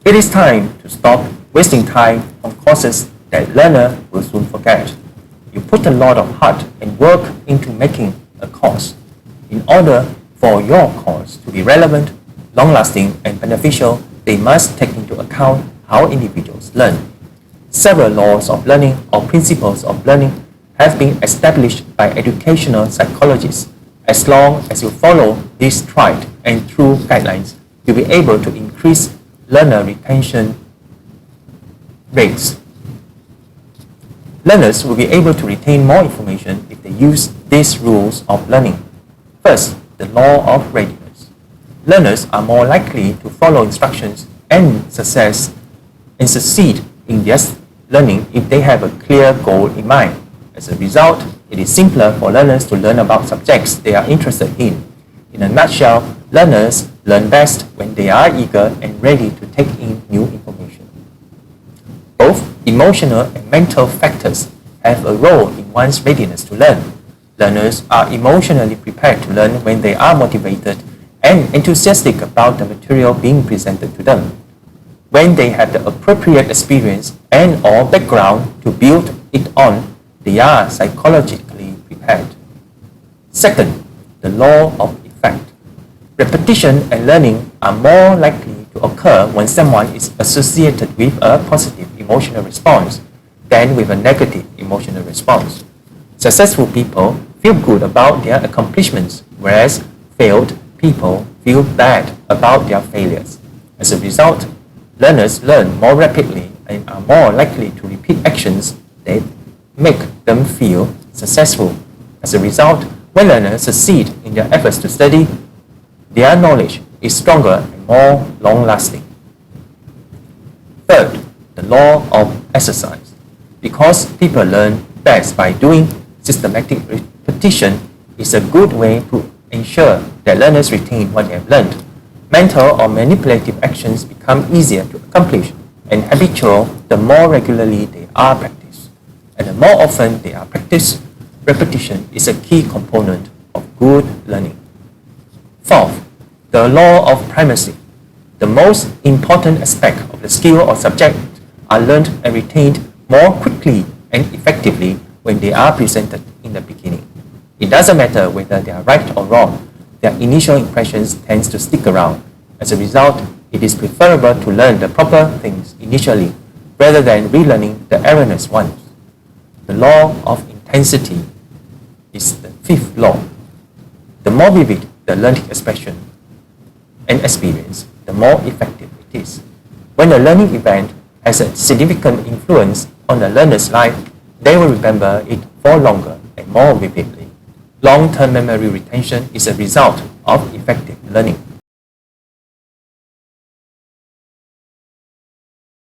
It is time to stop wasting time on courses that learner will soon forget. You put a lot of heart and work into making a course. In order for your course to be relevant, long-lasting, and beneficial, they must take into account how individuals learn. Several laws of learning or principles of learning have been established by educational psychologists. As long as you follow these tried and true guidelines, you'll be able to increase learner retention rates. Learners will be able to retain more information if they use these rules of learning. First, the law of readiness. Learners are more likely to follow instructions and succeed in their learning if they have a clear goal in mind. As a result, it is simpler for learners to learn about subjects they are interested in. In a nutshell, learners learn best when they are eager and ready to take in new information. Both emotional and mental factors have a role in one's readiness to learn. Learners are emotionally prepared to learn when they are motivated and enthusiastic about the material being presented to them. When they have the appropriate experience and/or background to build it on, they are psychologically prepared. Second, the law of effect. Repetition and learning are more likely to occur when someone is associated with a positive emotional response than with a negative emotional response. Successful people feel good about their accomplishments, whereas failed people feel bad about their failures. As a result, learners learn more rapidly and are more likely to repeat actions that make them feel successful. As a result, when learners succeed in their efforts to study, their knowledge is stronger and more long-lasting. Third, the law of exercise. Because people learn best by doing, systematic repetition is a good way to ensure that learners retain what they have learned. Mental or manipulative actions become easier to accomplish and habitual the more regularly they are practiced. And the more often they are practiced, repetition is a key component of good learning. Fourth, the law of primacy. The most important aspect of the skill or subject are learned and retained more quickly and effectively when they are presented in the beginning. It doesn't matter whether they are right or wrong, their initial impressions tend to stick around. As a result, it is preferable to learn the proper things initially rather than relearning the erroneous ones. The law of intensity is the fifth law. The more vivid the learning expression and experience, the more effective it is. When a learning event has a significant influence on the learner's life, they will remember it for longer and more vividly. Long-term memory retention is a result of effective learning.